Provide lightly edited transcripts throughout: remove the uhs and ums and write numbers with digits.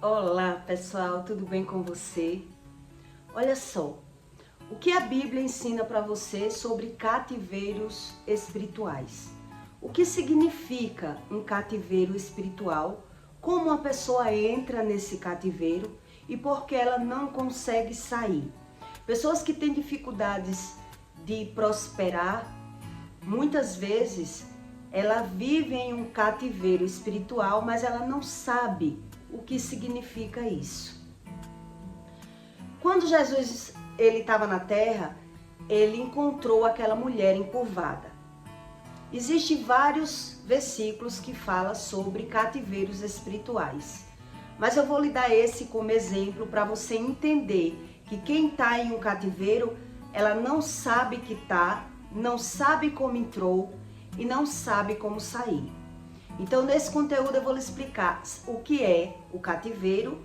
Olá pessoal, tudo bem com você? Olha só, o que a Bíblia ensina para você sobre cativeiros espirituais? O que significa um cativeiro espiritual? Como uma pessoa entra nesse cativeiro e por que ela não consegue sair? Pessoas que têm dificuldades de prosperar, muitas vezes ela vive em um cativeiro espiritual, mas ela não sabe o que significa isso. Quando Jesus estava na terra, ele encontrou aquela mulher encurvada. Existem vários versículos que falam sobre cativeiros espirituais, mas eu vou lhe dar esse como exemplo para você entender que quem está em um cativeiro, ela não sabe que está, não sabe como entrou e não sabe como sair. Então, nesse conteúdo eu vou lhe explicar o que é o cativeiro,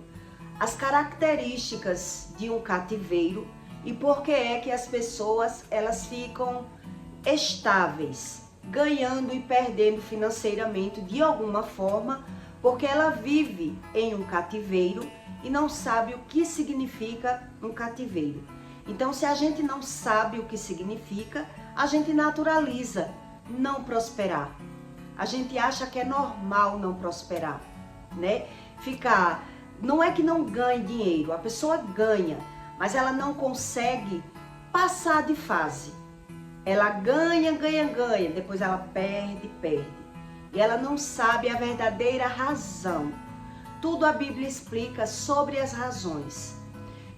as características de um cativeiro e por que é que as pessoas elas ficam estáveis, ganhando e perdendo financeiramente de alguma forma, porque ela vive em um cativeiro e não sabe o que significa um cativeiro. Então, se a gente não sabe o que significa, a gente naturaliza não prosperar. A gente acha que é normal não prosperar, né? Não é que não ganhe dinheiro, a pessoa ganha, mas ela não consegue passar de fase. Ela ganha, depois ela perde. E ela não sabe a verdadeira razão. Tudo a Bíblia explica sobre as razões.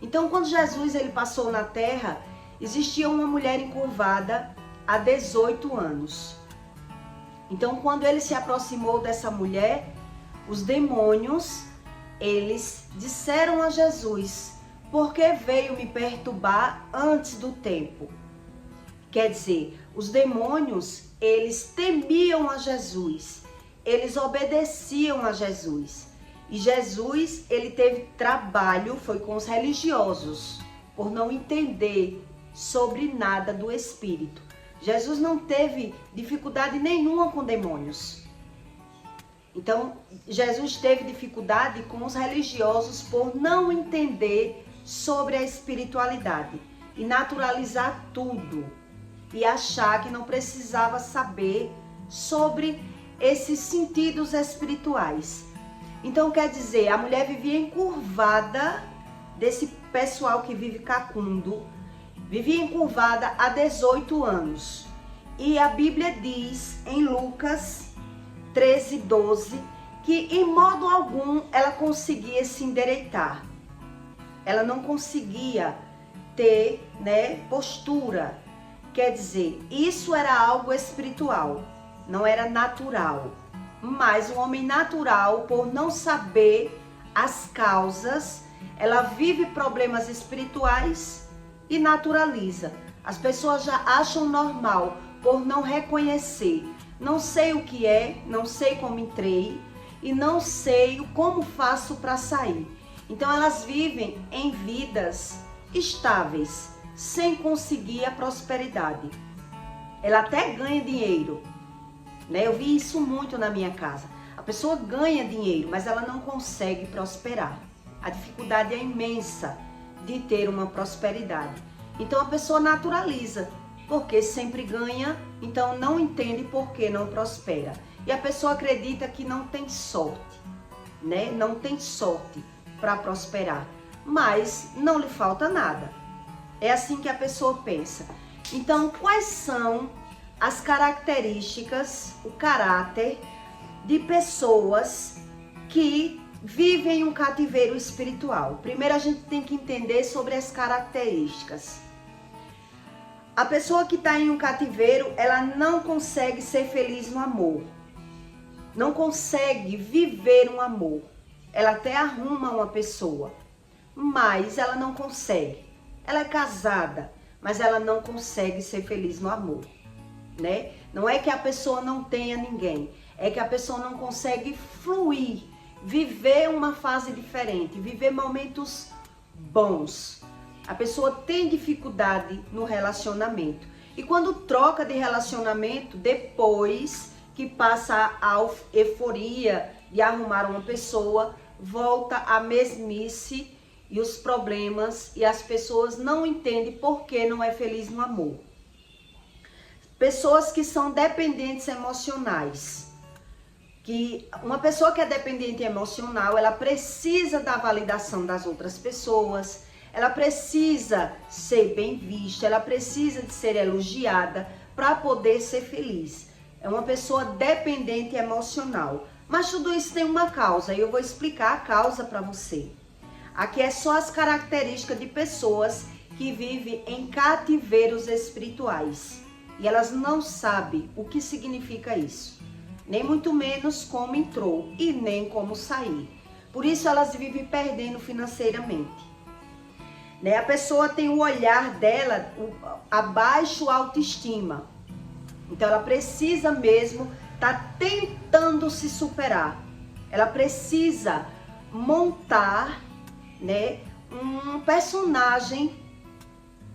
Então, quando Jesus ele passou na terra, existia uma mulher encurvada há 18 anos. Então, quando ele se aproximou dessa mulher, os demônios, eles disseram a Jesus: por que veio me perturbar antes do tempo? Quer dizer, os demônios, eles temiam a Jesus, eles obedeciam a Jesus. E Jesus, ele teve trabalho, foi com os religiosos, por não entender sobre nada do Espírito. Jesus não teve dificuldade nenhuma com demônios. Então, Jesus teve dificuldade com os religiosos por não entender sobre a espiritualidade e naturalizar tudo e achar que não precisava saber sobre esses sentidos espirituais. Então, quer dizer, a mulher vivia encurvada, desse pessoal que vive cacundo, vivia encurvada há 18 anos. E a Bíblia diz em Lucas 13:12 que em modo algum ela conseguia se endireitar. Ela não conseguia ter, postura. Quer dizer, isso era algo espiritual, não era natural. Mas o homem natural, por não saber as causas, ela vive problemas espirituais e naturaliza. As pessoas já acham normal por não reconhecer. Não sei o que é, não sei como entrei e não sei como faço para sair. Então elas vivem em vidas estáveis, sem conseguir a prosperidade. Ela até ganha dinheiro, né? Eu vi isso muito na minha casa. A pessoa ganha dinheiro, mas ela não consegue prosperar. A dificuldade é imensa de ter uma prosperidade. Então a pessoa naturaliza, porque sempre ganha, então não entende por que não prospera. E a pessoa acredita que não tem sorte, né? Não tem sorte para prosperar, mas não lhe falta nada. É assim que a pessoa pensa. Então, quais são as características, o caráter de pessoas que vivem um cativeiro espiritual? Primeiro a gente tem que entender sobre as características. A pessoa que está em um cativeiro, ela não consegue ser feliz no amor. Não consegue viver um amor. Ela até arruma uma pessoa, mas ela não consegue. Ela é casada, mas ela não consegue ser feliz no amor, né? Não é que a pessoa não tenha ninguém, é que a pessoa não consegue fluir, viver uma fase diferente, viver momentos bons. A pessoa tem dificuldade no relacionamento. E quando troca de relacionamento, depois que passa a euforia de arrumar uma pessoa, volta à mesmice e os problemas, e as pessoas não entendem por que não é feliz no amor. Pessoas que são dependentes emocionais. Que uma pessoa que é dependente emocional, ela precisa da validação das outras pessoas, ela precisa ser bem vista, ela precisa de ser elogiada para poder ser feliz. É uma pessoa dependente emocional. Mas tudo isso tem uma causa e eu vou explicar a causa para você. Aqui é só as características de pessoas que vivem em cativeiros espirituais. E elas não sabem o que significa isso. Nem muito menos como entrou e nem como sair. Por isso elas vivem perdendo financeiramente. Né? A pessoa tem o olhar dela abaixo autoestima. Então ela precisa mesmo estar tentando se superar. Ela precisa montar, né, um personagem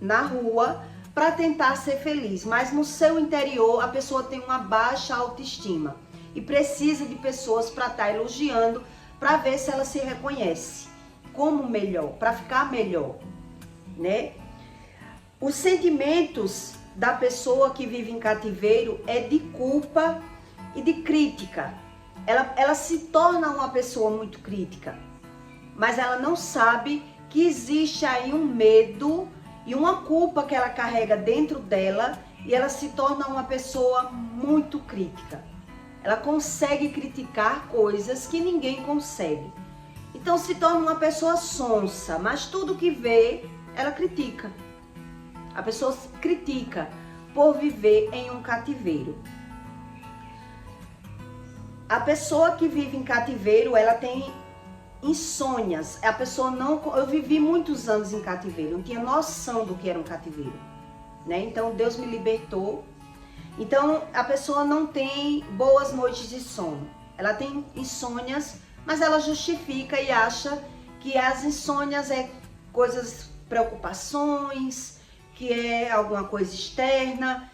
na rua para tentar ser feliz, mas no seu interior a pessoa tem uma baixa autoestima e precisa de pessoas para estar elogiando, para ver se ela se reconhece como melhor, para ficar melhor, né? Os sentimentos da pessoa que vive em cativeiro é de culpa e de crítica. Ela se torna uma pessoa muito crítica, mas ela não sabe que existe aí um medo e uma culpa que ela carrega dentro dela, e ela se torna uma pessoa muito crítica. Ela consegue criticar coisas que ninguém consegue. Então se torna uma pessoa sonsa, mas tudo que vê, ela critica. A pessoa critica por viver em um cativeiro. A pessoa que vive em cativeiro, ela tem insônias. A pessoa não... Eu vivi muitos anos em cativeiro, não tinha noção do que era um cativeiro, né? Então Deus me libertou. Então a pessoa não tem boas noites de sono. Ela tem insônias, mas ela justifica e acha que as insônias é coisas, preocupações, que é alguma coisa externa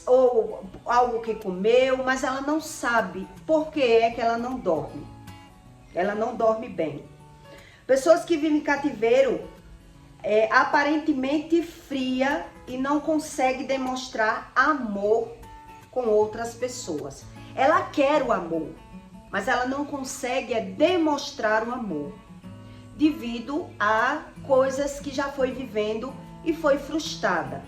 ou algo que comeu, mas ela não sabe por que é que ela não dorme. Ela não dorme bem. Pessoas que vivem em cativeiro aparentemente fria e não consegue demonstrar amor com outras pessoas. Ela quer o amor, mas ela não consegue demonstrar o amor devido a coisas que já foi vivendo e foi frustrada,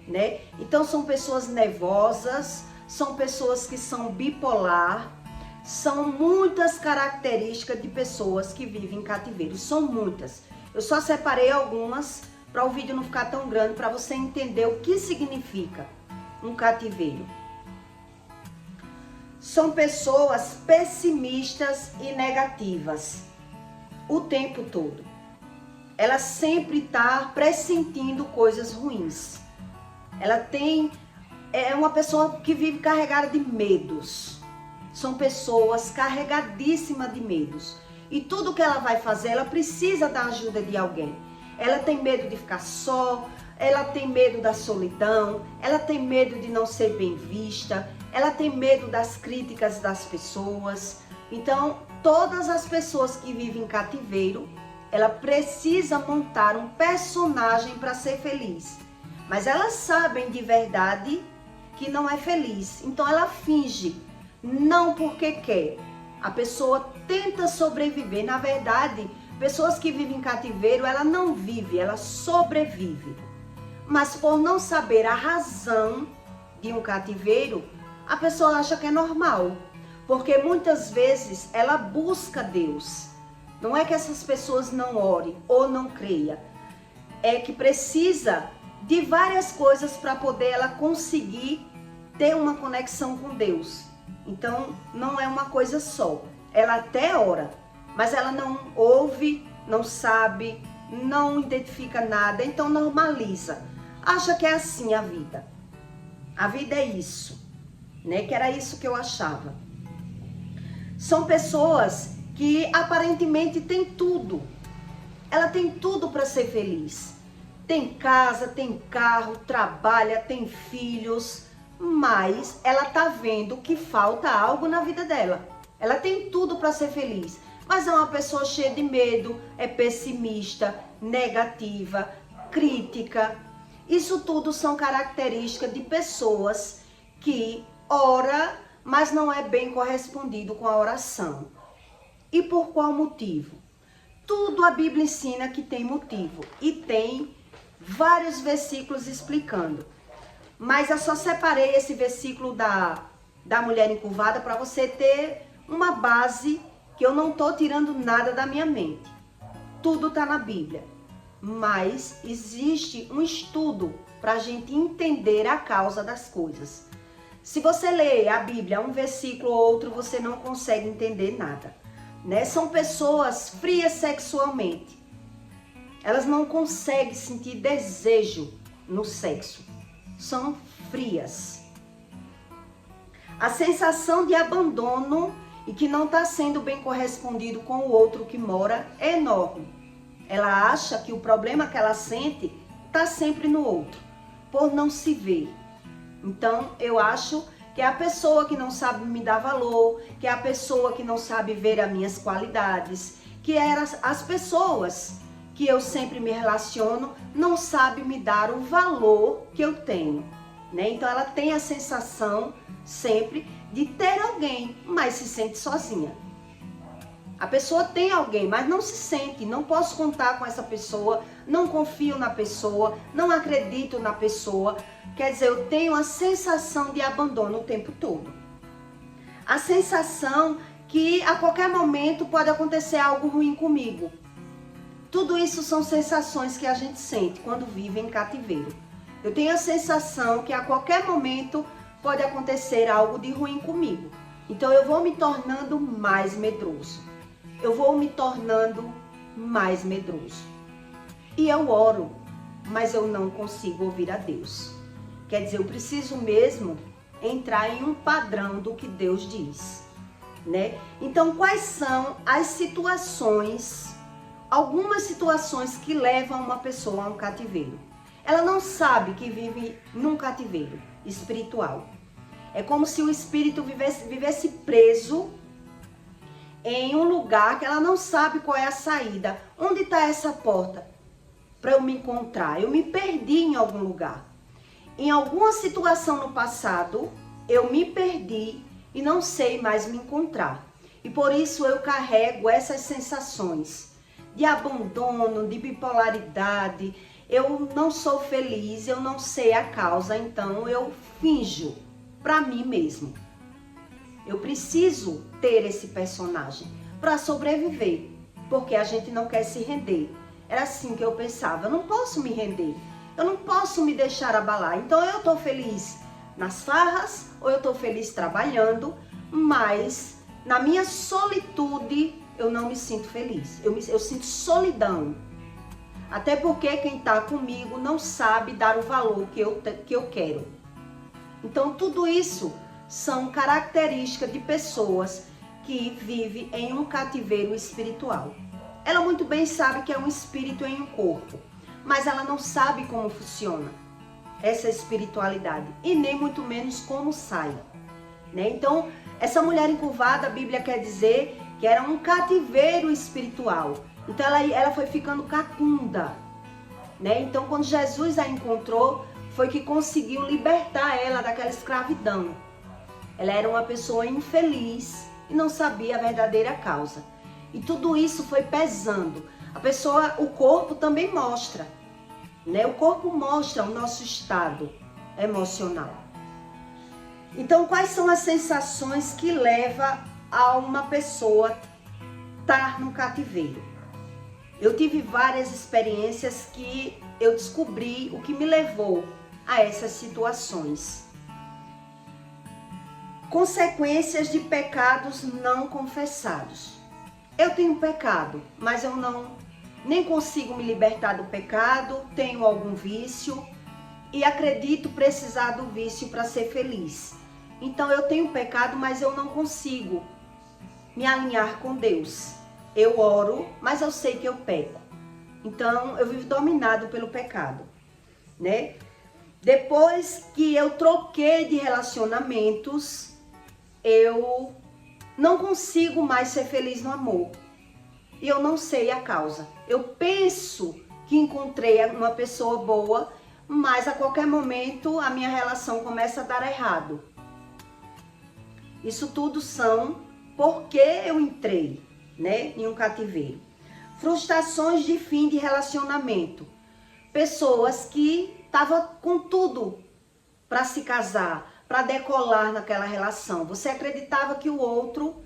né? Então são pessoas nervosas, são pessoas que são bipolar. São muitas características de pessoas que vivem em cativeiro, são muitas. Eu só separei algumas para o vídeo não ficar tão grande, para você entender o que significa um cativeiro. São pessoas pessimistas e negativas o tempo todo. Ela sempre está pressentindo coisas ruins. Ela é uma pessoa que vive carregada de medos. São pessoas carregadíssimas de medos. E tudo que ela vai fazer, ela precisa da ajuda de alguém. Ela tem medo de ficar só, ela tem medo da solidão, ela tem medo de não ser bem vista, ela tem medo das críticas das pessoas. Então, todas as pessoas que vivem em cativeiro, ela precisa montar um personagem para ser feliz. Mas elas sabem de verdade que não é feliz. Então, ela finge. Não porque quer. A pessoa tenta sobreviver. Na verdade, pessoas que vivem em cativeiro, ela não vive, ela sobrevive. Mas por não saber a razão de um cativeiro, a pessoa acha que é normal. Porque muitas vezes ela busca Deus. Não é que essas pessoas não orem ou não creiam. É que precisa de várias coisas para poder ela conseguir ter uma conexão com Deus. Então, não é uma coisa só. Ela até ora, mas ela não ouve, não sabe, não identifica nada, então normaliza. Acha que é assim a vida. A vida é isso, né? Que era isso que eu achava. São pessoas que aparentemente têm tudo. Ela tem tudo para ser feliz. Tem casa, tem carro, trabalha, tem filhos, mas ela tá vendo que falta algo na vida dela. Ela tem tudo para ser feliz, mas é uma pessoa cheia de medo, é pessimista, negativa, crítica. Isso tudo são características de pessoas que ora, mas não é bem correspondido com a oração. E por qual motivo? Tudo a Bíblia ensina que tem motivo e tem vários versículos explicando. Mas eu só separei esse versículo da mulher encurvada para você ter uma base que eu não estou tirando nada da minha mente. Tudo está na Bíblia. Mas existe um estudo para a gente entender a causa das coisas. Se você ler a Bíblia, um versículo ou outro, você não consegue entender nada, né? São pessoas frias sexualmente. Elas não conseguem sentir desejo no sexo. São frias. A sensação de abandono e que não está sendo bem correspondido com o outro que mora é enorme. Ela acha que o problema que ela sente está sempre no outro, por não se ver. Então, eu acho que é a pessoa que não sabe me dar valor, que é a pessoa que não sabe ver as minhas qualidades, que as pessoas que eu sempre me relaciono não sabem me dar o valor que eu tenho, né? Então, ela tem a sensação sempre de ter alguém, mas se sente sozinha. A pessoa tem alguém, mas não se sente, não posso contar com essa pessoa, não confio na pessoa, não acredito na pessoa. Quer dizer, eu tenho a sensação de abandono o tempo todo. A sensação que a qualquer momento pode acontecer algo ruim comigo. Tudo isso são sensações que a gente sente quando vive em cativeiro. Eu tenho a sensação que a qualquer momento pode acontecer algo de ruim comigo. Então eu vou me tornando mais medroso. Eu vou me tornando mais medroso. E eu oro, mas eu não consigo ouvir a Deus. Quer dizer, eu preciso mesmo entrar em um padrão do que Deus diz, né? Então, quais são as situações, algumas situações que levam uma pessoa a um cativeiro? Ela não sabe que vive num cativeiro espiritual. É como se o espírito vivesse preso em um lugar que ela não sabe qual é a saída. Onde está essa porta para eu me encontrar? Eu me perdi em algum lugar. Em alguma situação no passado, eu me perdi e não sei mais me encontrar. E por isso eu carrego essas sensações de abandono, de bipolaridade. Eu não sou feliz, eu não sei a causa, então eu finjo para mim mesmo. Eu preciso ter esse personagem para sobreviver, porque a gente não quer se render. Era assim que eu pensava, eu não posso me render, eu não posso me deixar abalar. Então eu estou feliz nas farras ou eu estou feliz trabalhando, mas na minha solitude eu não me sinto feliz, eu sinto solidão. Até porque quem está comigo não sabe dar o valor que eu quero. Então tudo isso são características de pessoas que vivem em um cativeiro espiritual. Ela muito bem sabe que é um espírito em um corpo, mas ela não sabe como funciona essa espiritualidade e nem muito menos como sai, né? Então, essa mulher encurvada, a Bíblia quer dizer que era um cativeiro espiritual. Então, ela foi ficando cacunda, né? Então, quando Jesus a encontrou, foi que conseguiu libertar ela daquela escravidão. Ela era uma pessoa infeliz e não sabia a verdadeira causa. E tudo isso foi pesando. A pessoa, o corpo também mostra, né? O corpo mostra o nosso estado emocional. Então, quais são as sensações que levam a uma pessoa estar no cativeiro? Eu tive várias experiências que eu descobri o que me levou a essas situações. Consequências de pecados não confessados. Eu tenho pecado, mas eu nem consigo me libertar do pecado, tenho algum vício e acredito precisar do vício para ser feliz. Então eu tenho pecado, mas eu não consigo me alinhar com Deus. Eu oro, mas eu sei que eu peco. Então eu vivo dominado pelo pecado, né? Depois que eu troquei de relacionamentos, eu não consigo mais ser feliz no amor. e eu não sei a causa. Eu penso que encontrei uma pessoa boa, mas a qualquer momento a minha relação começa a dar errado. Isso tudo são porque eu entrei, né, em um cativeiro. Frustrações de fim de relacionamento. Pessoas que estavam com tudo para se casar, para decolar naquela relação. Você acreditava que o outro,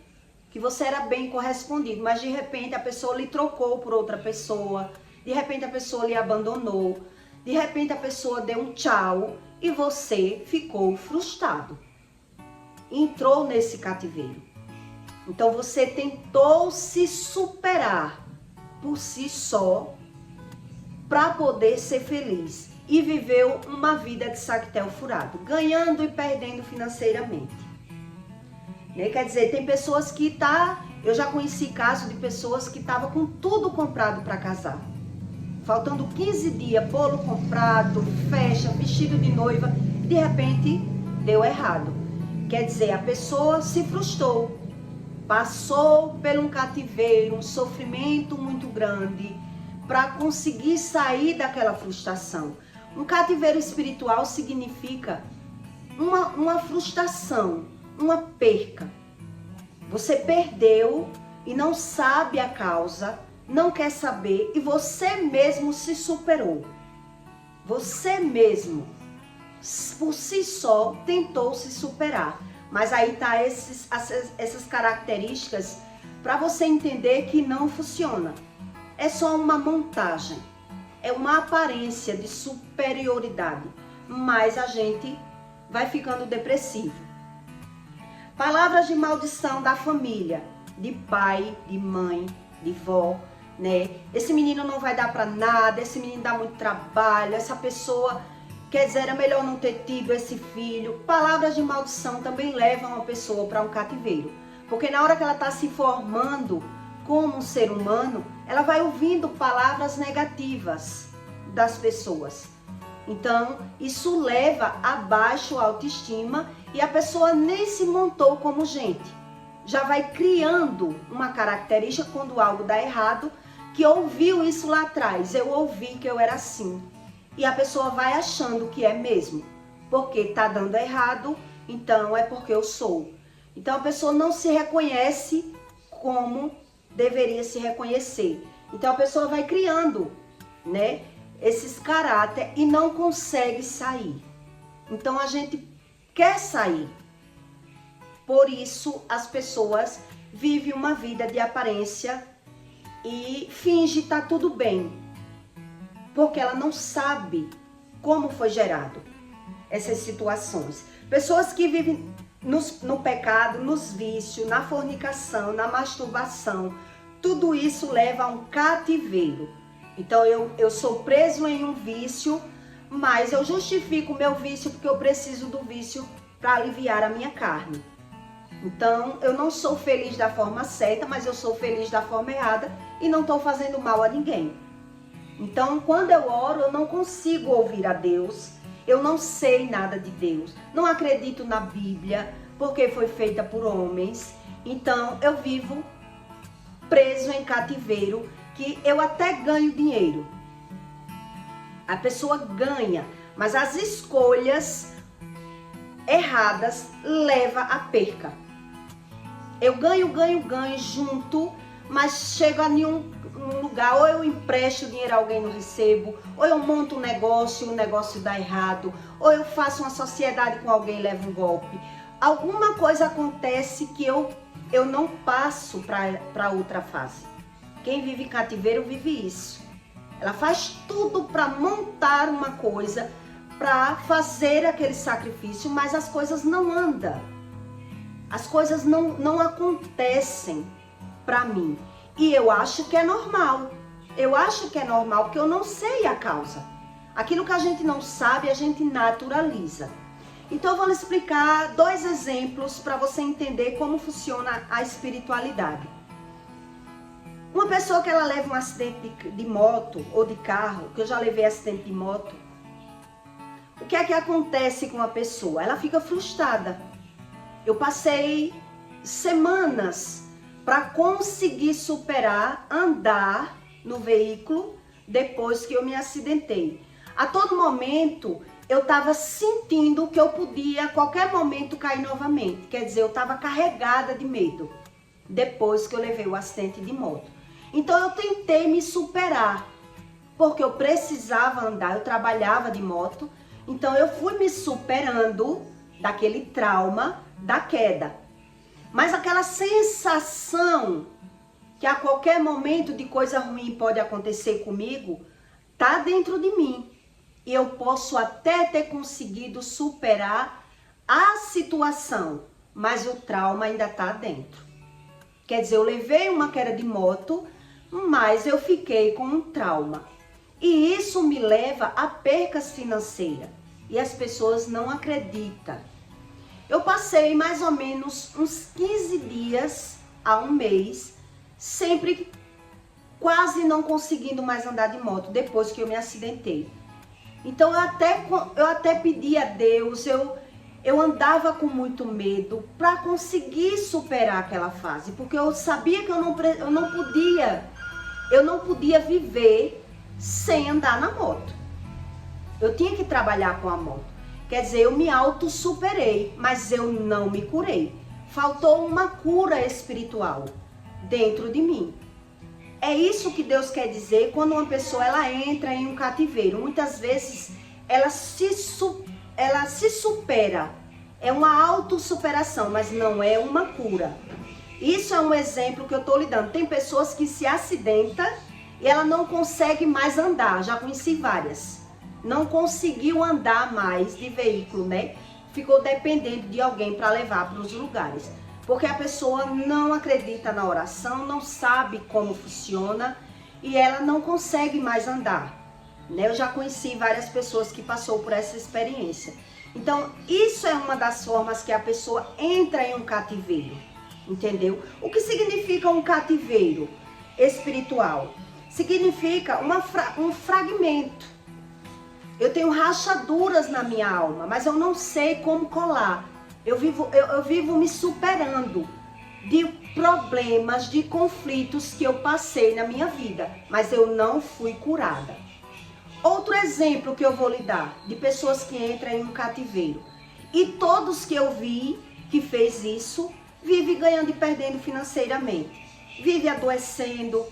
que você era bem correspondido, mas de repente a pessoa lhe trocou por outra pessoa, de repente a pessoa lhe abandonou, de repente a pessoa deu um tchau e você ficou frustrado. Entrou nesse cativeiro. Então você tentou se superar por si só para poder ser feliz e viveu uma vida de saquetel furado, ganhando e perdendo financeiramente. Né? Quer dizer, tem pessoas que eu já conheci casos de pessoas que estavam com tudo comprado para casar. Faltando 15 dias, bolo comprado, festa, vestido de noiva, de repente deu errado. Quer dizer, a pessoa se frustrou, passou por um cativeiro, um sofrimento muito grande para conseguir sair daquela frustração. Um cativeiro espiritual significa uma frustração, uma perca. Você perdeu e não sabe a causa, não quer saber e você mesmo se superou. Você mesmo, por si só, tentou se superar. Mas aí tá essas características para você entender que não funciona. É só uma montagem, é uma aparência de superioridade, mas a gente vai ficando depressivo. Palavras de maldição da família, de pai, de mãe, de vó, né? Esse menino não vai dar para nada, esse menino dá muito trabalho, essa pessoa, quer dizer, era melhor não ter tido esse filho. Palavras de maldição também levam a pessoa para um cativeiro, porque na hora que ela está se formando como um ser humano, ela vai ouvindo palavras negativas das pessoas. Então, isso leva a baixa autoestima e a pessoa nem se montou como gente. Já vai criando uma característica quando algo dá errado, que ouviu isso lá atrás. Eu ouvi que eu era assim. E a pessoa vai achando que é mesmo. Porque tá dando errado, então é porque eu sou. Então a pessoa não se reconhece como deveria se reconhecer. Então a pessoa vai criando, né, esses caráter e não consegue sair. Então a gente quer sair. Por isso as pessoas vivem uma vida de aparência e finge estar tudo bem. Porque ela não sabe como foi gerado essas situações. Pessoas que vivem no pecado, nos vícios, na fornicação, na masturbação, tudo isso leva a um cativeiro. Então eu sou preso em um vício, mas eu justifico o meu vício porque eu preciso do vício para aliviar a minha carne. Então eu não sou feliz da forma certa, mas eu sou feliz da forma errada e não estou fazendo mal a ninguém. Então quando eu oro, eu não consigo ouvir a Deus. Eu não sei nada de Deus, não acredito na Bíblia, porque foi feita por homens. Então eu vivo preso em cativeiro, que eu até ganho dinheiro. A pessoa ganha, mas as escolhas erradas levam à perca. Eu ganho junto, mas chego a nenhum lugar, ou eu empresto dinheiro a alguém e não recebo, ou eu monto um negócio e o negócio dá errado, ou eu faço uma sociedade com alguém e levo um golpe. Alguma coisa acontece que eu não passo para outra fase. Quem vive em cativeiro vive isso. Ela faz tudo para montar uma coisa, para fazer aquele sacrifício, mas as coisas não andam. As coisas não acontecem para mim. E eu acho que é normal. Eu acho que é normal porque eu não sei a causa. Aquilo que a gente não sabe, a gente naturaliza. Então eu vou lhe explicar 2 exemplos para você entender como funciona a espiritualidade. Uma pessoa que ela leva um acidente de moto ou de carro, que eu já levei acidente de moto, o que é que acontece com a pessoa? Ela fica frustrada. Eu passei semanas para conseguir superar, andar no veículo depois que eu me acidentei. A todo momento eu estava sentindo que eu podia a qualquer momento cair novamente. Quer dizer, eu estava carregada de medo depois que eu levei o acidente de moto. Então eu tentei me superar, porque eu precisava andar, eu trabalhava de moto. Então eu fui me superando daquele trauma da queda. Mas aquela sensação que a qualquer momento de coisa ruim pode acontecer comigo, tá dentro de mim. E eu posso até ter conseguido superar a situação, mas o trauma ainda tá dentro. Quer dizer, eu levei uma queda de moto, mas eu fiquei com um trauma. E isso me leva a percas financeiras. E as pessoas não acreditam. Eu passei mais ou menos uns 15 dias a um mês, sempre quase não conseguindo mais andar de moto depois que eu me acidentei. Então eu até pedi a Deus, eu andava com muito medo para conseguir superar aquela fase, porque eu sabia que eu não podia viver sem andar na moto. Eu tinha que trabalhar com a moto. Quer dizer, eu me auto-superei, mas eu não me curei. Faltou uma cura espiritual dentro de mim. É isso que Deus quer dizer quando uma pessoa ela entra em um cativeiro. Muitas vezes ela se supera. É uma autossuperação, mas não é uma cura. Isso é um exemplo que eu estou lhe dando. Tem pessoas que se acidentam e ela não consegue mais andar. Já conheci várias. Não conseguiu andar mais de veículo, né? Ficou dependendo de alguém para levar para os lugares. Porque a pessoa não acredita na oração, não sabe como funciona e ela não consegue mais andar, né? Eu já conheci várias pessoas que passou por essa experiência. Então, isso é uma das formas que a pessoa entra em um cativeiro, entendeu? O que significa um cativeiro espiritual? Significa um fragmento. Eu tenho rachaduras na minha alma, mas eu não sei como colar. Eu vivo me superando de problemas, de conflitos que eu passei na minha vida, mas eu não fui curada. Outro exemplo que eu vou lhe dar, de pessoas que entram em um cativeiro. E todos que eu vi que fez isso, vive ganhando e perdendo financeiramente. Vive adoecendo.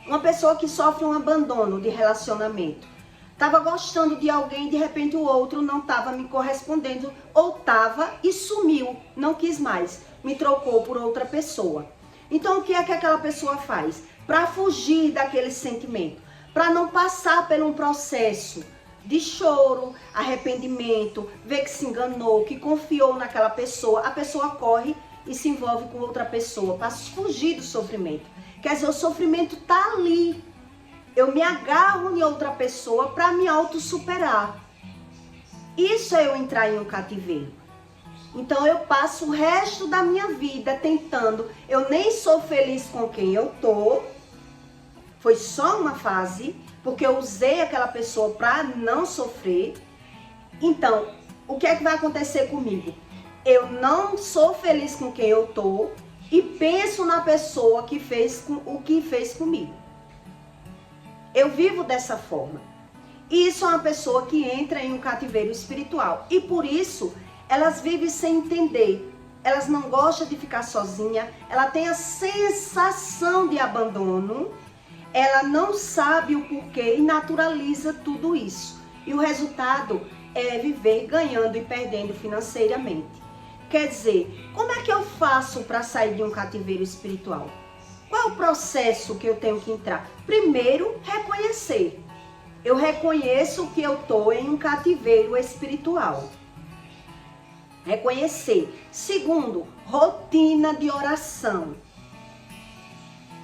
Uma pessoa que sofre um abandono de relacionamento. Estava gostando de alguém, de repente o outro não estava me correspondendo, ou estava e sumiu, não quis mais, me trocou por outra pessoa. Então o que é que aquela pessoa faz? Para fugir daquele sentimento, para não passar por um processo de choro, arrependimento, ver que se enganou, que confiou naquela pessoa, a pessoa corre e se envolve com outra pessoa para fugir do sofrimento. Quer dizer, o sofrimento está ali. Eu me agarro em outra pessoa para me auto-superar. Isso é eu entrar em um cativeiro. Então eu passo o resto da minha vida tentando. Eu nem sou feliz com quem eu tô. Foi só uma fase, porque eu usei aquela pessoa para não sofrer. Então, o que é que vai acontecer comigo? Eu não sou feliz com quem eu tô e penso na pessoa que fez o que fez comigo. Eu vivo dessa forma. Isso é uma pessoa que entra em um cativeiro espiritual. E por isso, elas vivem sem entender. Elas não gostam de ficar sozinha. Ela tem a sensação de abandono. Ela não sabe o porquê e naturaliza tudo isso. E o resultado é viver ganhando e perdendo financeiramente. Quer dizer, como é que eu faço para sair de um cativeiro espiritual? Qual é o processo que eu tenho que entrar? Primeiro, reconhecer. Eu reconheço que eu estou em um cativeiro espiritual. Reconhecer. Segundo, rotina de oração.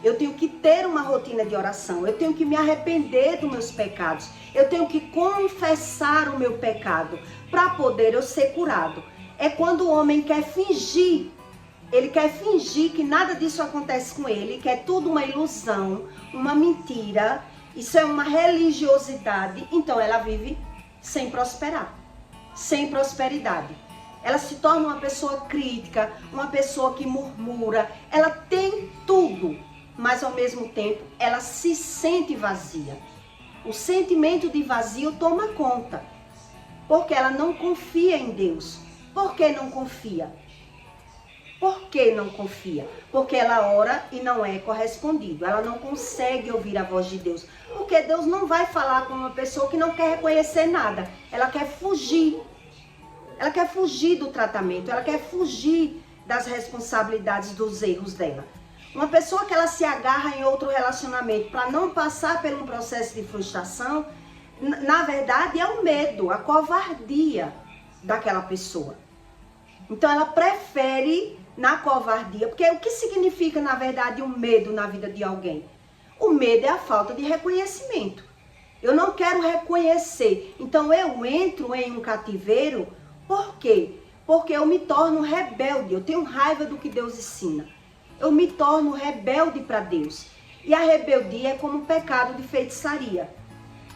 Eu tenho que ter uma rotina de oração. Eu tenho que me arrepender dos meus pecados. Eu tenho que confessar o meu pecado para poder eu ser curado. É quando o homem quer fingir. Ele quer fingir que nada disso acontece com ele, que é tudo uma ilusão, uma mentira. Isso é uma religiosidade. Então ela vive sem prosperar, sem prosperidade. ela se torna uma pessoa crítica, uma pessoa que murmura, ela tem tudo, mas ao mesmo tempo ela se sente vazia. O sentimento de vazio toma conta, porque ela não confia em Deus. Por que não confia? Por que não confia? Porque ela ora e não é correspondido. Ela não consegue ouvir a voz de Deus. Porque Deus não vai falar com uma pessoa que não quer reconhecer nada. Ela quer fugir. Ela quer fugir do tratamento. Ela quer fugir das responsabilidades, dos erros dela. Uma pessoa que ela se agarra em outro relacionamento para não passar por um processo de frustração, na verdade é o medo, a covardia daquela pessoa. Então ela prefere na covardia, porque o que significa na verdade o medo na vida de alguém? O medo é a falta de reconhecimento. Eu não quero reconhecer, então eu entro em um cativeiro, por quê? Porque eu me torno rebelde, eu tenho raiva do que Deus ensina. Eu me torno rebelde para Deus. E a rebeldia é como um pecado de feitiçaria.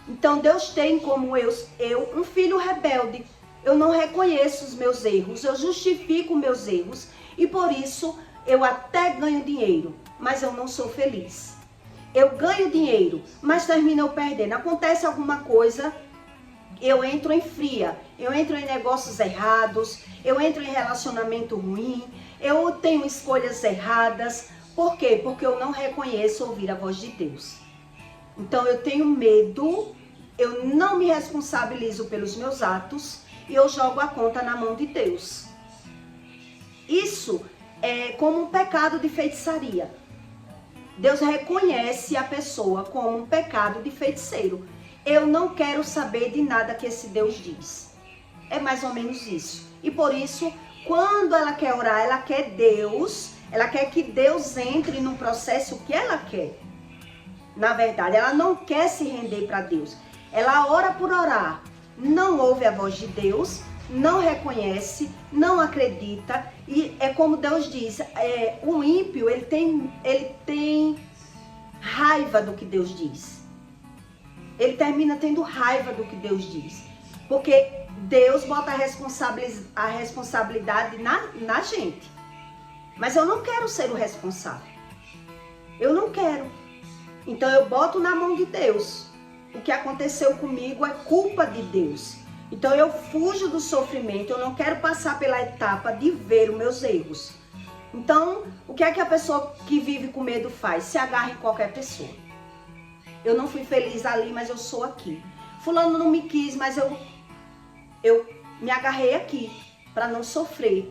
Então Deus tem como eu um filho rebelde. Eu não reconheço os meus erros, eu justifico meus erros e por isso eu até ganho dinheiro, mas eu não sou feliz. Eu ganho dinheiro, mas termino eu perdendo. Acontece alguma coisa, eu entro em fria, eu entro em negócios errados, eu entro em relacionamento ruim, eu tenho escolhas erradas. Por quê? Porque eu não reconheço ouvir a voz de Deus. Então eu tenho medo, eu não me responsabilizo pelos meus atos e eu jogo a conta na mão de Deus. Isso é como um pecado de feitiçaria. Deus reconhece a pessoa como um pecado de feiticeiro. Eu não quero saber de nada que esse Deus diz. É mais ou menos isso. E por isso, quando ela quer orar, ela quer Deus, ela quer que Deus entre no processo que ela quer. Na verdade, ela não quer se render para Deus. Ela ora por orar, não ouve a voz de Deus, não reconhece, não acredita. E é como Deus diz, o ímpio, ele tem raiva do que Deus diz. Ele termina tendo raiva do que Deus diz. Porque Deus bota a responsabilidade na gente. Mas eu não quero ser o responsável. Eu não quero. Então eu boto na mão de Deus. O que aconteceu comigo é culpa de Deus. Então eu fujo do sofrimento, eu não quero passar pela etapa de ver os meus erros. Então, o que é que a pessoa que vive com medo faz? Se agarra em qualquer pessoa. Eu não fui feliz ali, mas eu sou aqui. Fulano não me quis, mas eu me agarrei aqui para não sofrer.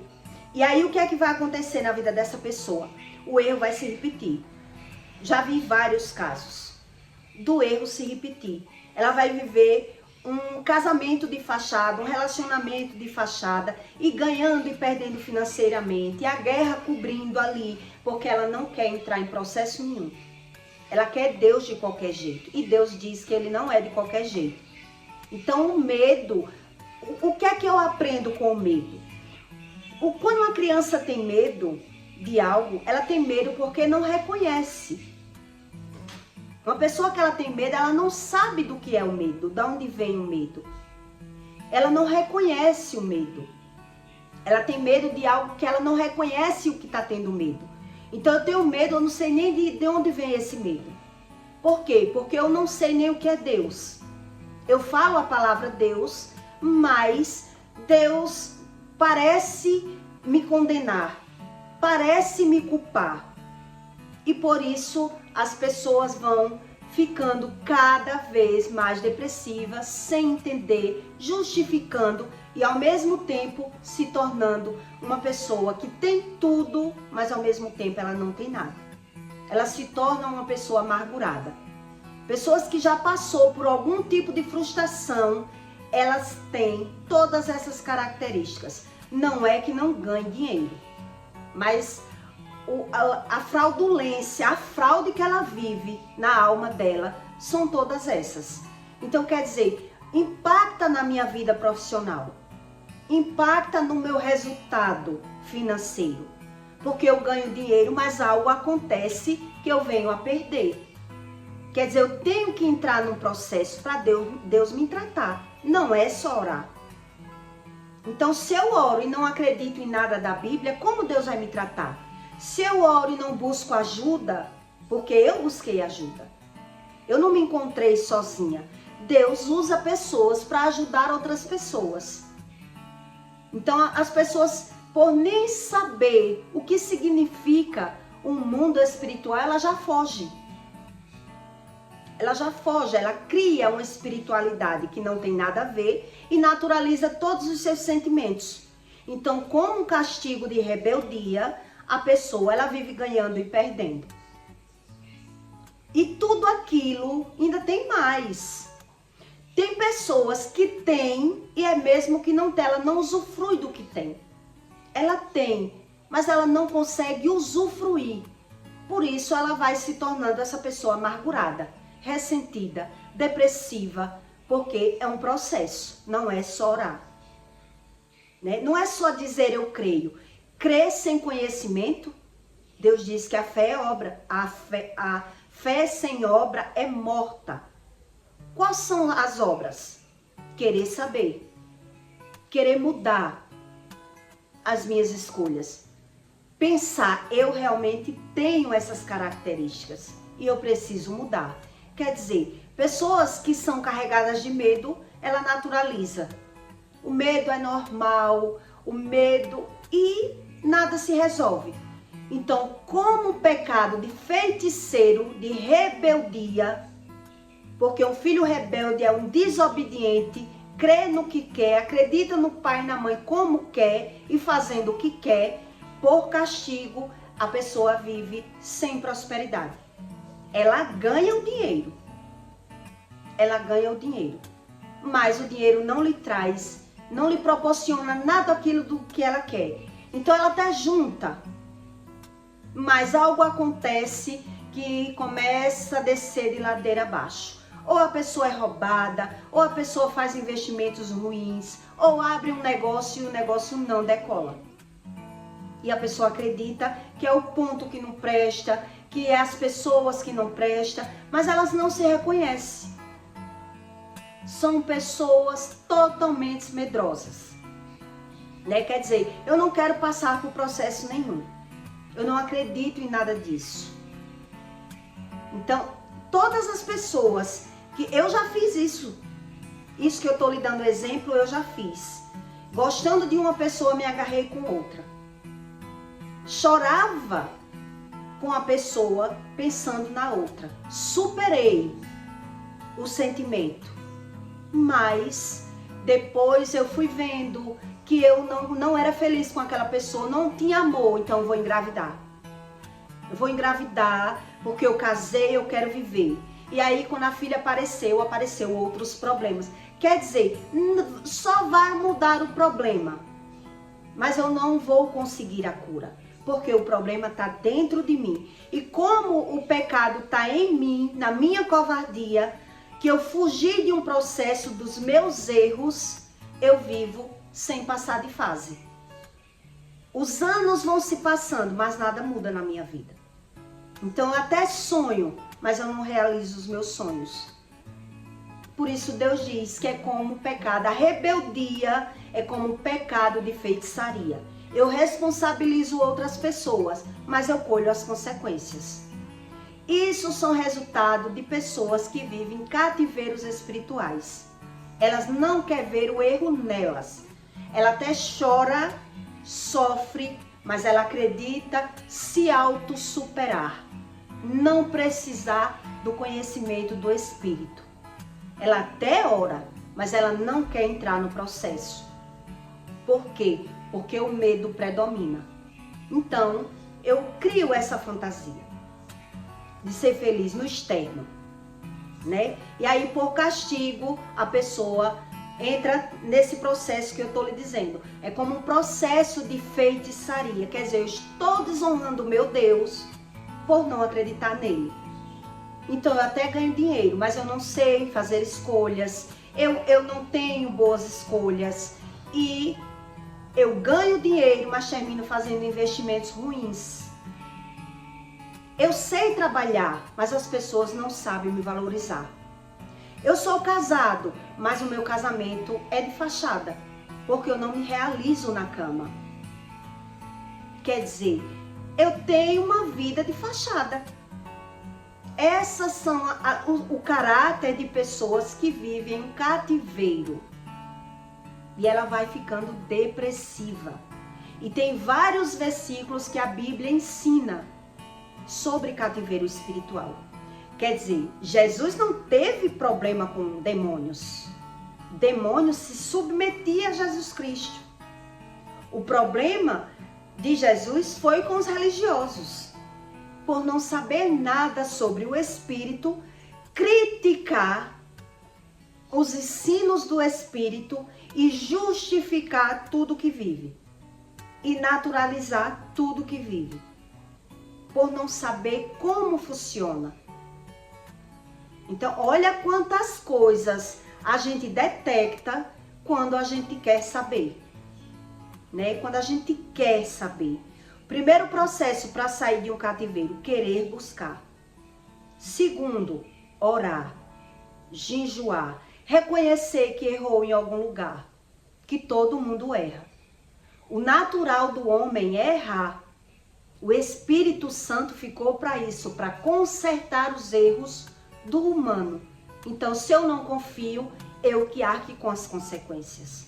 E aí o que é que vai acontecer na vida dessa pessoa? O erro vai se repetir. Já vi vários casos do erro se repetir. Ela vai viver um casamento de fachada, um relacionamento de fachada e ganhando e perdendo financeiramente. E a guerra cobrindo ali, porque ela não quer entrar em processo nenhum. Ela quer Deus de qualquer jeito. E Deus diz que Ele não é de qualquer jeito. Então o medo, o que é que eu aprendo com o medo? Quando uma criança tem medo de algo, ela tem medo porque não reconhece. Uma pessoa que ela tem medo, ela não sabe do que é o medo, de onde vem o medo. Ela não reconhece o medo. Ela tem medo de algo que ela não reconhece o que está tendo medo. Então eu tenho medo, eu não sei nem de onde vem esse medo. Por quê? Porque eu não sei nem o que é Deus. Eu falo a palavra Deus, mas Deus parece me condenar, parece me culpar. E por isso as pessoas vão ficando cada vez mais depressivas, sem entender, justificando e ao mesmo tempo se tornando uma pessoa que tem tudo, mas ao mesmo tempo ela não tem nada. Ela se torna uma pessoa amargurada. Pessoas que já passou por algum tipo de frustração, elas têm todas essas características. Não é que não ganhe dinheiro, mas a fraudulência, a fraude que ela vive na alma dela, são todas essas. Então, quer dizer, impacta na minha vida profissional, impacta no meu resultado financeiro, porque eu ganho dinheiro, mas algo acontece que eu venho a perder. Quer dizer, eu tenho que entrar num processo para Deus me tratar, não é só orar. Então, se eu oro e não acredito em nada da Bíblia, como Deus vai me tratar? Se eu oro e não busco ajuda, porque eu busquei ajuda, eu não me encontrei sozinha. Deus usa pessoas para ajudar outras pessoas. Então, as pessoas, por nem saber o que significa um mundo espiritual, ela já foge. Ela já foge, ela cria uma espiritualidade que não tem nada a ver e naturaliza todos os seus sentimentos. Então, como um castigo de rebeldia, a pessoa ela vive ganhando e perdendo. E tudo aquilo ainda tem mais. Tem pessoas que têm e é mesmo que não tem, ela não usufrui do que tem. Ela tem, mas ela não consegue usufruir. Por isso ela vai se tornando essa pessoa amargurada, ressentida, depressiva, porque é um processo, não é só orar. Né? Não é só dizer eu creio. Crer sem conhecimento, Deus diz que a fé é obra, a fé sem obra é morta. Quais são as obras? Querer saber, querer mudar as minhas escolhas. Pensar, eu realmente tenho essas características e eu preciso mudar. Quer dizer, pessoas que são carregadas de medo, ela naturaliza. O medo é normal, o medo e nada se resolve. Então, como o pecado de feiticeiro, de rebeldia, porque um filho rebelde é um desobediente, crê no que quer, acredita no pai e na mãe como quer e fazendo o que quer, por castigo, a pessoa vive sem prosperidade. Ela ganha o dinheiro. Ela ganha o dinheiro. Mas o dinheiro não lhe traz, não lhe proporciona nada daquilo do que ela quer. Então ela até junta. Mas algo acontece que começa a descer de ladeira abaixo. Ou a pessoa é roubada, ou a pessoa faz investimentos ruins, ou abre um negócio e o negócio não decola. E a pessoa acredita que é o ponto que não presta, que é as pessoas que não prestam, mas elas não se reconhecem. São pessoas totalmente medrosas. Né? Quer dizer, eu não quero passar por processo nenhum. Eu não acredito em nada disso. Então, todas as pessoas que eu já fiz isso que eu estou lhe dando exemplo, eu já fiz. Gostando de uma pessoa, me agarrei com outra. Chorava com a pessoa pensando na outra. Superei o sentimento. Mas depois eu fui vendo que eu não era feliz com aquela pessoa, não tinha amor, então eu vou engravidar. Eu vou engravidar porque eu casei, eu quero viver. E aí quando a filha apareceu outros problemas. Quer dizer, só vai mudar o problema, mas eu não vou conseguir a cura. Porque o problema está dentro de mim. E como o pecado está em mim, na minha covardia, que eu fugi de um processo dos meus erros, eu vivo sem passar de fase. Os anos vão se passando, mas nada muda na minha vida. Então eu até sonho, mas eu não realizo os meus sonhos. Por isso Deus diz que é como o pecado, a rebeldia é como o pecado de feitiçaria. Eu responsabilizo outras pessoas, mas eu colho as consequências. Isso são resultado de pessoas que vivem cativeiros espirituais. Elas não querem ver o erro nelas. Ela até chora, sofre, mas ela acredita se auto-superar. Não precisar do conhecimento do Espírito. Ela até ora, mas ela não quer entrar no processo. Por quê? Porque o medo predomina. Então, eu crio essa fantasia de ser feliz no externo, né? E aí, por castigo, a pessoa entra nesse processo que eu estou lhe dizendo. É como um processo de feitiçaria. Quer dizer, eu estou desonrando o meu Deus por não acreditar nele. Então, eu até ganho dinheiro, mas eu não sei fazer escolhas. Eu não tenho boas escolhas. E eu ganho dinheiro, mas termino fazendo investimentos ruins. Eu sei trabalhar, mas as pessoas não sabem me valorizar. Eu sou casado, mas o meu casamento é de fachada. porque eu não me realizo na cama. Quer dizer, eu tenho uma vida de fachada. Essas são o caráter de pessoas que vivem em cativeiro. E ela vai ficando depressiva. E tem vários versículos que a Bíblia ensina sobre cativeiro espiritual. Quer dizer, Jesus não teve problema com demônios. Demônios se submetiam a Jesus Cristo. O problema de Jesus foi com os religiosos. Por não saber nada sobre o Espírito, criticar os ensinos do Espírito e justificar tudo que vive. E naturalizar tudo que vive. Por não saber como funciona. Então, olha quantas coisas a gente detecta quando a gente quer saber. Né? Quando a gente quer saber. Primeiro processo para sair de um cativeiro, querer buscar. Segundo, orar, jejuar, reconhecer que errou em algum lugar, que todo mundo erra. O natural do homem é errar. O Espírito Santo ficou para isso, para consertar os erros do humano. Então, se eu não confio, eu que arque com as consequências.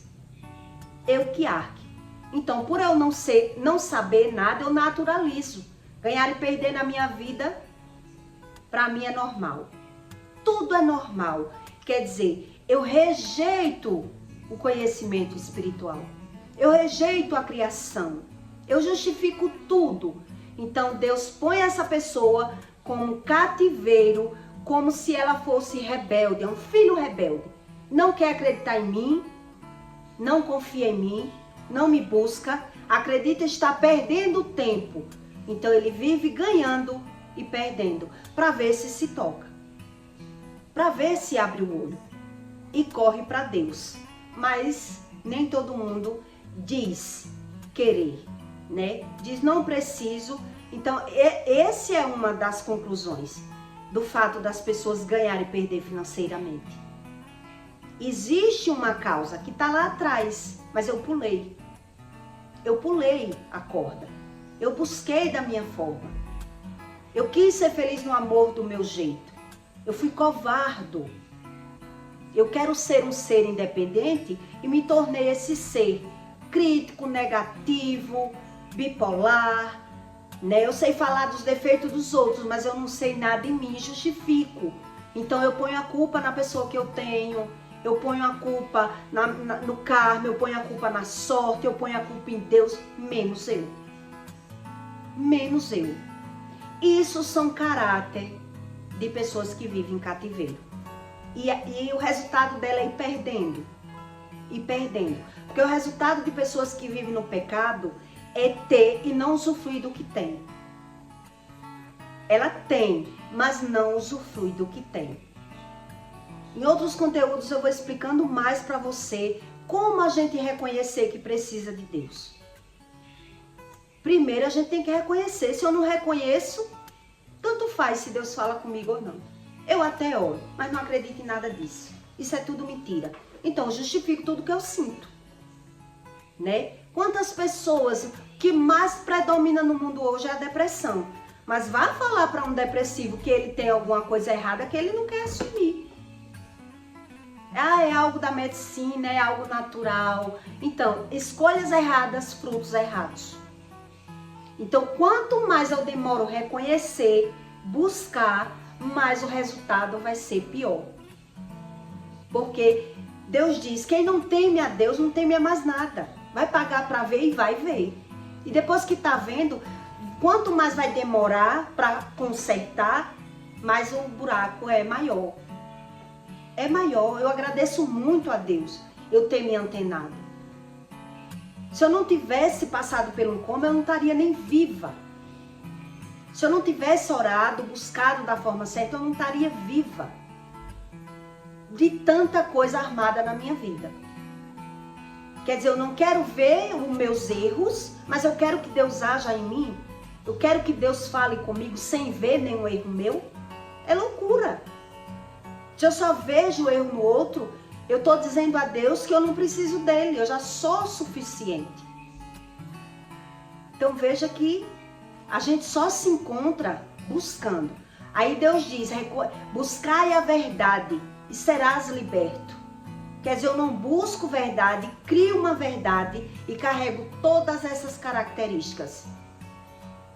Eu que arque. Então, por eu não saber nada, eu naturalizo. Ganhar e perder na minha vida, para mim é normal. Tudo é normal. Quer dizer, eu rejeito o conhecimento espiritual. Eu rejeito a criação. Eu justifico tudo. Então, Deus põe essa pessoa como cativeiro, como se ela fosse rebelde, é um filho rebelde. Não quer acreditar em mim, não confia em mim, não me busca, acredita estar perdendo tempo. Então ele vive ganhando e perdendo, para ver se toca, para ver se abre o olho e corre para Deus. Mas nem todo mundo diz querer, né? Diz não preciso. Então esse é uma das conclusões do fato das pessoas ganharem e perder financeiramente. Existe uma causa que está lá atrás, mas eu pulei. Eu pulei a corda. Eu busquei da minha forma. Eu quis ser feliz no amor do meu jeito. Eu fui covardo. Eu quero ser um ser independente e me tornei esse ser crítico, negativo, bipolar, né? Eu sei falar dos defeitos dos outros, mas eu não sei nada em mim e justifico. Então eu ponho a culpa na pessoa que eu tenho. Eu ponho a culpa no karma, eu ponho a culpa na sorte, eu ponho a culpa em Deus, menos eu. Menos eu. Isso são caráter de pessoas que vivem em cativeiro. E o resultado dela é ir perdendo. Ir perdendo. Porque o resultado de pessoas que vivem no pecado é ter e não usufruir do que tem. Ela tem, mas não usufrui do que tem. Em outros conteúdos eu vou explicando mais para você como a gente reconhecer que precisa de Deus. Primeiro a gente tem que reconhecer. Se eu não reconheço, tanto faz se Deus fala comigo ou não. Eu até oro, mas não acredito em nada disso. Isso é tudo mentira. Então eu justifico tudo que eu sinto. Né? Quantas pessoas que mais predomina no mundo hoje é a depressão. Mas vá falar para um depressivo que ele tem alguma coisa errada que ele não quer assumir. Ah, é algo da medicina, é algo natural. Então, escolhas erradas, frutos errados. Então, quanto mais eu demoro a reconhecer, buscar, mais o resultado vai ser pior. Porque Deus diz, quem não teme a Deus não teme a mais nada. Vai pagar para ver e vai ver. E depois que está vendo, quanto mais vai demorar para consertar, mais o buraco é maior. É maior. Eu agradeço muito a Deus eu ter me antenado. Se eu não tivesse passado por um coma, eu não estaria nem viva. Se eu não tivesse orado, buscado da forma certa, eu não estaria viva. De tanta coisa armada na minha vida. Quer dizer, eu não quero ver os meus erros, mas eu quero que Deus haja em mim. Eu quero que Deus fale comigo sem ver nenhum erro meu. É loucura. Se eu só vejo o erro no outro, Eu estou dizendo a Deus que eu não preciso dele, eu já sou suficiente. Então veja que a gente só se encontra buscando. Aí Deus diz, buscai a verdade e serás liberto. Quer dizer, eu não busco verdade, crio uma verdade e carrego todas essas características.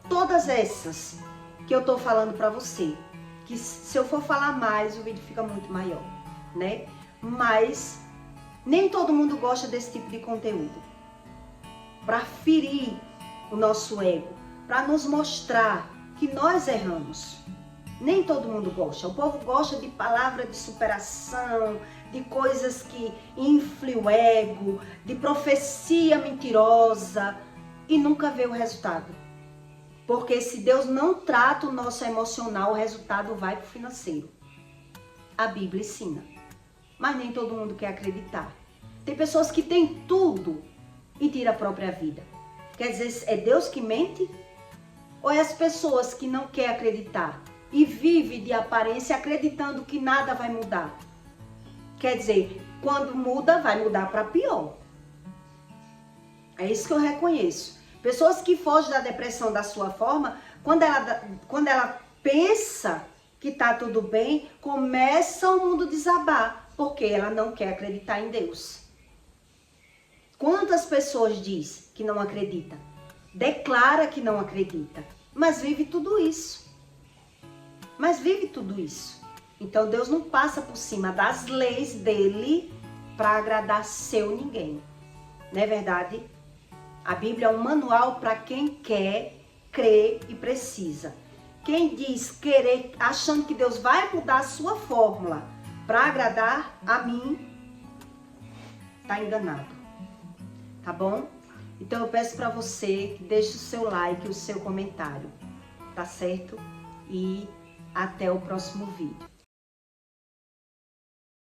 Todas essas que eu estou falando para você. Que se eu for falar mais, o vídeo fica muito maior, né? Mas nem todo mundo gosta desse tipo de conteúdo. Para ferir o nosso ego, para nos mostrar que nós erramos. Nem todo mundo gosta. O povo gosta de palavra de superação, de coisas que inflam o ego, de profecia mentirosa e nunca vê o resultado. Porque se Deus não trata o nosso emocional, o resultado vai para o financeiro. A Bíblia ensina. Mas nem todo mundo quer acreditar. Tem pessoas que têm tudo e tiram a própria vida. Quer dizer, é Deus que mente? Ou é as pessoas que não querem acreditar e vivem de aparência acreditando que nada vai mudar? Quer dizer, quando muda, vai mudar para pior. É isso que eu reconheço. Pessoas que fogem da depressão da sua forma, quando ela pensa que está tudo bem, começa o mundo desabar, porque ela não quer acreditar em Deus. Quantas pessoas diz que não acredita? Declara que não acredita, mas vive tudo isso. Então Deus não passa por cima das leis dele para agradar seu ninguém. Não é verdade? A Bíblia é um manual para quem quer, crê e precisa. Quem diz querer, achando que Deus vai mudar a sua fórmula para agradar a mim, está enganado. Tá bom? Então eu peço para você que deixe o seu like, o seu comentário. Tá certo? E até o próximo vídeo.